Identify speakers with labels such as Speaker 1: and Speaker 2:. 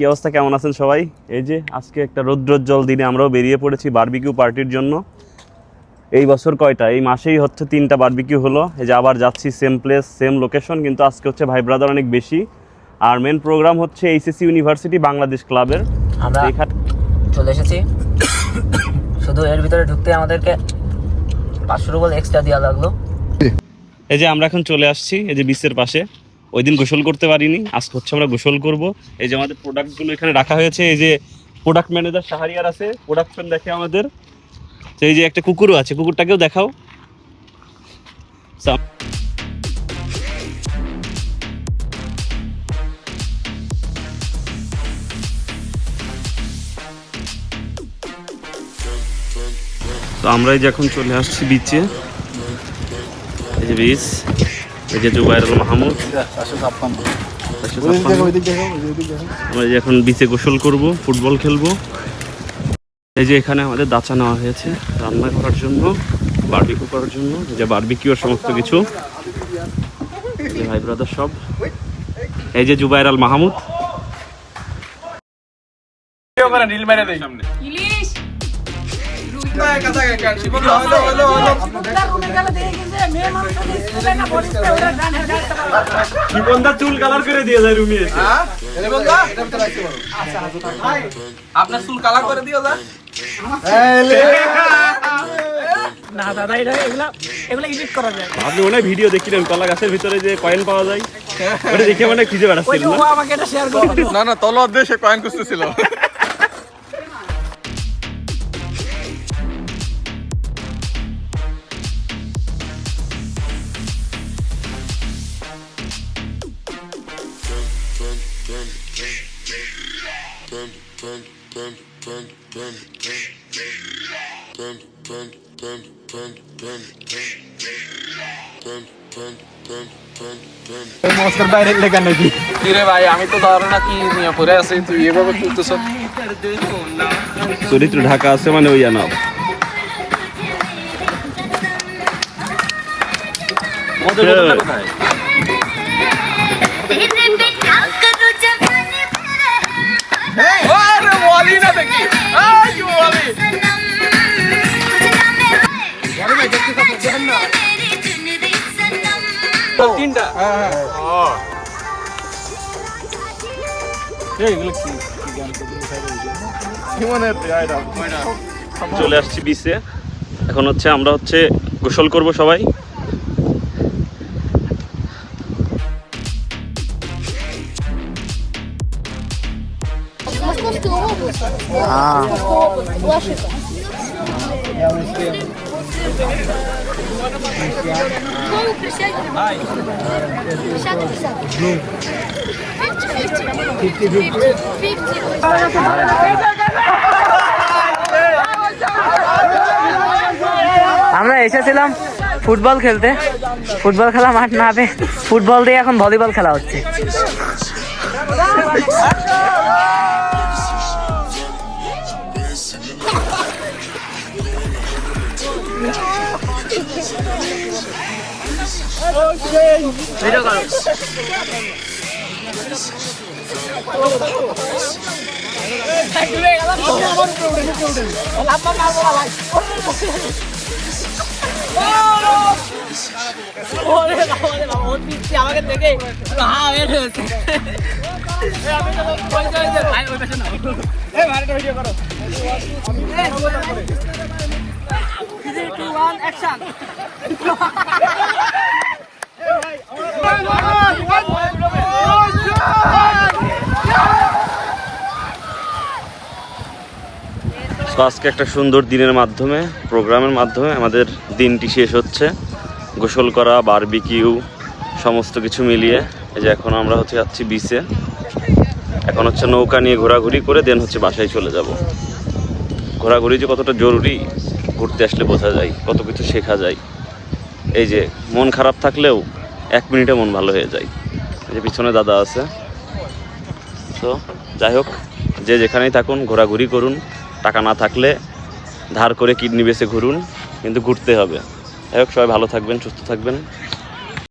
Speaker 1: কি অবস্থা, কেমন আছেন সবাই? এই যে আজকে একটা রৌদ্রোজ্জ্বল দিনে আমরাও বেরিয়ে পড়েছি বারবিকিউ পার্টির জন্য। এই বছর কয়টা, এই মাসেই হচ্ছে 3টা বারবিকিউ হলো। এই যে আবার যাচ্ছি, সেম প্লেস সেম লোকেশন, কিন্তু আজকে হচ্ছে ভাই ব্রাদার অনেক বেশি। আর মেন প্রোগ্রাম হচ্ছে এইচএসসি ইউনিভার্সিটি বাংলাদেশ ক্লাবের।
Speaker 2: আমরা এখানে চলে এসেছি, শুধু এর ভিতরে ঢুকতে আমাদেরকে 500 রুপল এক্সট্রা দেওয়া লাগলো।
Speaker 1: এই যে আমরা এখন চলে আসছি এই যে বিচের পাশে। ওই দিন গোসল করতে পারিনি, আজকে হচ্ছে আমরা গোসল করব। এই যে আমাদের প্রোডাক্টগুলো এখানে রাখা হয়েছে। এই যে প্রোডাক্ট ম্যানেজার শাহরিয়ার আছে, প্রোডাকশন দেখে আমাদের। তো এই যে একটা কুকুরও আছে, কুকুরটাকেও দেখাও। তো আমরা এই যে এখন চলে আসছি বিচে। এই যে বিচ, এই যে জুবাইরুল মাহমুদ। আমরা যে এখন বিচে গোসল করব, ফুটবল খেলবো। এই যে এখানে আমাদের দাচা নেওয়া হয়েছে রান্না করার জন্য, বারবিকিউ করার জন্য। এই যে বারবিকিউর সমস্ত কিছু, ভাই ব্রাদার সব। এই যে জুবাইরুল মাহমুদ। চুল কালার করে দিয়ে যায় রুমে এসে।
Speaker 3: আপনার চুল কালার করে দিও না।
Speaker 4: না দাদা, এগুলা এডিট করা যায়।
Speaker 1: আপনি মনে হয় ভিডিও দেখিলেন কলা গাছের ভিতরে যে কয়েন পাওয়া যায়, ওটা দেখে মনে খুঁজে বেড়াচ্ছিল না?
Speaker 4: আমাকে এটা শেয়ার করে দিল।
Speaker 3: না তলোয়ার দিয়ে সে কয়েন খুঁজতেছিল।
Speaker 4: বাইরের লেখা নাকি?
Speaker 3: রে ভাই, আমি তো ধারণা কি নিয়ে পড়ে আছি, তুই এভাবে তুলতেছ।
Speaker 1: চরিত্র ঢাকা আছে মানে ওই আনাও।
Speaker 3: কোথায়?
Speaker 1: চলে আসছি বিচে। এখন হচ্ছে আমরা হচ্ছে গোসল করব সবাই।
Speaker 2: আমরা এসেছিলাম ফুটবল খেলতে, ফুটবল খেলা মাঠ না হবে, ফুটবল দিয়ে এখন ভলিবল খেলা হচ্ছে।
Speaker 4: আমাকে দেখে ভিডিও করো।
Speaker 1: আজকে একটা সুন্দর দিনের মাধ্যমে, প্রোগ্রামের মাধ্যমে আমাদের দিনটি শেষ হচ্ছে। গোসল করা, বারবিকিউ সমস্ত কিছু মিলিয়ে এই যে এখন আমরা হচ্ছে যাচ্ছি বিচে। এখন হচ্ছে নৌকা নিয়ে ঘোরাঘুরি করে দেন হচ্ছে বাসায় চলে যাব। ঘোরাঘুরি যে কতটা জরুরি ঘুরতে আসলে বোঝা যায়, কত কিছু শেখা যায়। এই যে মন খারাপ থাকলেও 1 মিনিটে মন ভালো হয়ে যায়। এই যে পিছনে দাদা আছে। তো যাই হোক, যে যেখানেই থাকুন ঘোরাঘুরি করুন। টাকা না থাকলে ধার করে কিডনি বেচে ঘুরুন, কিন্তু ঘুরতে হবে। যাই হোক, সবাই ভালো থাকবেন, সুস্থ থাকবেন।